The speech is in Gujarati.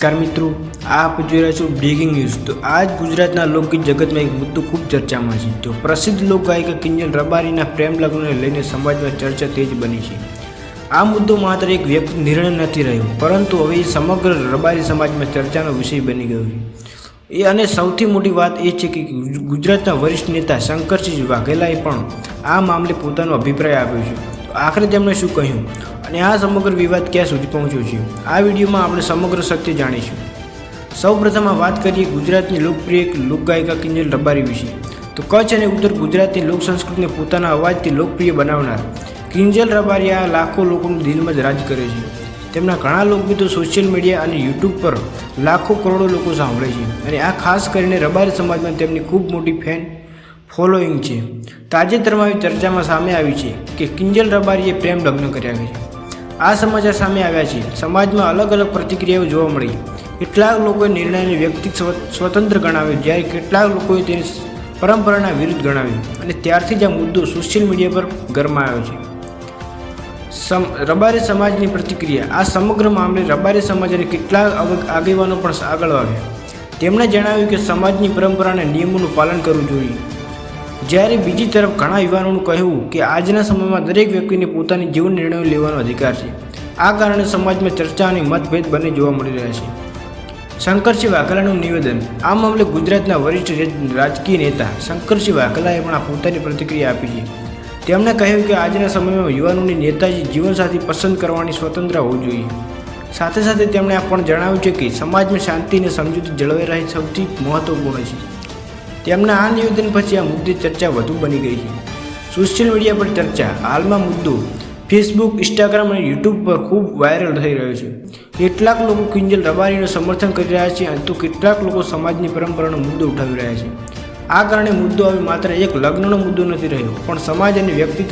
નમસ્કાર મિત્રો, આપ જોઈ રહ્યા છો બ્રેકિંગ ન્યૂઝ। તો આજ ગુજરાતના લોકગીત જગતમાં એક મુદ્દો ખૂબ ચર્ચામાં છે। તો પ્રસિદ્ધ લોકગાયિકા કિંજલ રબારીના પ્રેમ લગ્નને લઈને સમાજમાં ચર્ચા તેજ બની છે। આ મુદ્દો માત્ર એક વ્યક્તિ નિર્ણય નથી રહ્યો, પરંતુ હવે સમગ્ર રબારી સમાજમાં ચર્ચાનો વિષય બની ગયો છે। અને સૌથી મોટી વાત એ છે કે ગુજરાતના વરિષ્ઠ નેતા શંકરસિંહ વાઘેલાએ પણ આ મામલે પોતાનો અભિપ્રાય આપ્યો છે। તો આખરે તેમણે શું કહ્યું અને આ સમગ્ર વિવાદ ક્યાં સુધી પહોંચ્યો છે, આ વિડીયોમાં આપણે સમગ્ર સત્ય જાણીશું। સૌપ્રથમ વાત કરીએ ગુજરાતની લોકપ્રિય લોકગાયિકા કિંજલ રબારી વિશે। તો કચ્છ અને ઉત્તર ગુજરાતની લોક સંસ્કૃતિને પોતાના અવાજથી લોકપ્રિય બનાવનાર કિંજલ રબારી આ લાખો લોકોના દિલમાં જ રાજ કરે છે। તેમના ઘણા લોકગીતો સોશિયલ મીડિયા અને યુટ્યુબ પર લાખો કરોડો લોકો સાંભળે છે અને આ ખાસ કરીને રબારી સમાજમાં તેમની ખૂબ મોટી ફેન ફોલોઈંગ છે। તાજેતરમાં ચર્ચામાં સામે આવી છે કે કિંજલ રબારીએ પ્રેમ લગ્ન કર્યા છે। આ સમાચાર સામે આવ્યા છે। સમાજમાં અલગ અલગ પ્રતિક્રિયાઓ જોવા મળી। કેટલાક લોકોએ નિર્ણયને વ્યક્તિ સ્વતંત્ર ગણાવ્યો, જ્યારે કેટલાક લોકોએ તેને પરંપરાના વિરુદ્ધ ગણાવ્યું અને ત્યારથી જ આ મુદ્દો સોશિયલ મીડિયા પર ગરમાયો છે। રબારી સમાજની પ્રતિક્રિયા। આ સમગ્ર મામલે રબારી સમાજ અને કેટલાક આગેવાનો પણ આગળ આવ્યા। તેમણે જણાવ્યું કે સમાજની પરંપરા અને નિયમોનું પાલન કરવું જોઈએ, જ્યારે બીજી તરફ ઘણા યુવાનોનું કહેવું કે આજના સમયમાં દરેક વ્યક્તિને પોતાની જીવન નિર્ણયો લેવાનો અધિકાર છે। આ કારણે સમાજમાં ચર્ચા અને મતભેદ બંને જોવા મળી રહ્યા છે। શંકરસિંહ વાઘેલાનું નિવેદન। આ મામલે ગુજરાતના વરિષ્ઠ રાજકીય નેતા શંકરસિંહ વાઘેલાએ પણ પોતાની પ્રતિક્રિયા આપી છે। તેમણે કહ્યું કે આજના સમયમાં યુવાનોની નેતાજી જીવનસાથી પસંદ કરવાની સ્વતંત્ર હોવું જોઈએ। સાથે સાથે તેમણે આ પણ જણાવ્યું છે કે સમાજમાં શાંતિ અને સમજૂતી જળવાઈ રહી સૌથી મહત્વપૂર્ણ છે। તેમના આ નિવેદન પછી આ મુદ્દે ચર્ચા વધુ બની ગઈ છે। સોશિયલ મીડિયા પર ચર્ચા। હાલમાં મુદ્દો ફેસબુક, ઇન્સ્ટાગ્રામ અને યુટ્યુબ પર ખૂબ વાયરલ થઈ રહ્યો છે। કેટલાક લોકો કિંજલ રબારીનું સમર્થન કરી રહ્યા છે તો કેટલાક લોકો સમાજની પરંપરાનો મુદ્દો ઉઠાવી રહ્યા છે। આ કારણે મુદ્દો હવે માત્ર એક લગ્નનો મુદ્દો નથી રહ્યો, પણ સમાજ અને વ્યક્તિત્વ